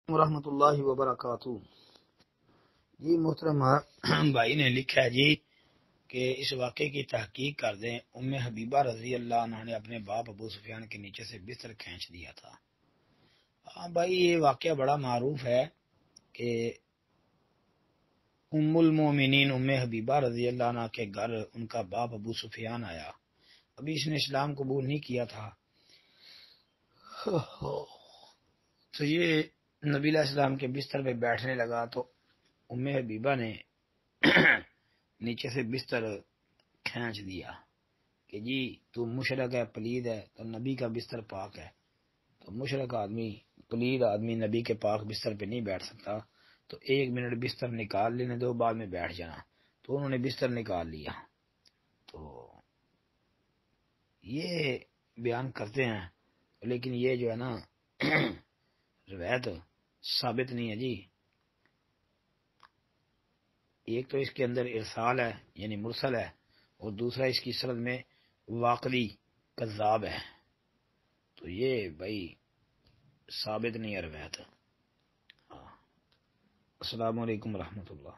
ورحمۃ اللہ وبرکاتہ۔ جی محترم بھائی نے لکھا ہے جی کہ اس واقعے کی تحقیق کر دیں، ام حبیبہ رضی اللہ عنہ نے اپنے باپ ابو سفیان کے نیچے سے بستر کھینچ دیا تھا۔ ہاں بھائی، یہ واقعہ بڑا معروف ہے کہ ام المومنین ام حبیبہ رضی اللہ عنہ کے گھر ان کا باپ ابو سفیان آیا۔ ابھی اس نے اسلام قبول نہیں کیا تھا، تو یہ نبی علیہ السلام کے بستر پہ بیٹھنے لگا تو ام حبیبہ نے نیچے سے بستر کھینچ دیا کہ جی تو مشرک ہے، پلید ہے، تو نبی کا بستر پاک ہے، تو مشرک آدمی، پلید آدمی نبی کے پاک بستر پہ نہیں بیٹھ سکتا، تو 1 منٹ بستر نکال لینے دو، بعد میں بیٹھ جانا۔ تو انہوں نے بستر نکال لیا۔ تو یہ بیان کرتے ہیں، لیکن یہ جو ہے نا روایت ثابت نہیں ہے جی۔ ایک تو اس کے اندر ارسال ہے یعنی مرسل ہے، اور دوسرا اس کی سند میں واقعی کذاب ہے، تو یہ بھائی ثابت نہیں ہے روایت۔ السلام علیکم ورحمۃ اللہ۔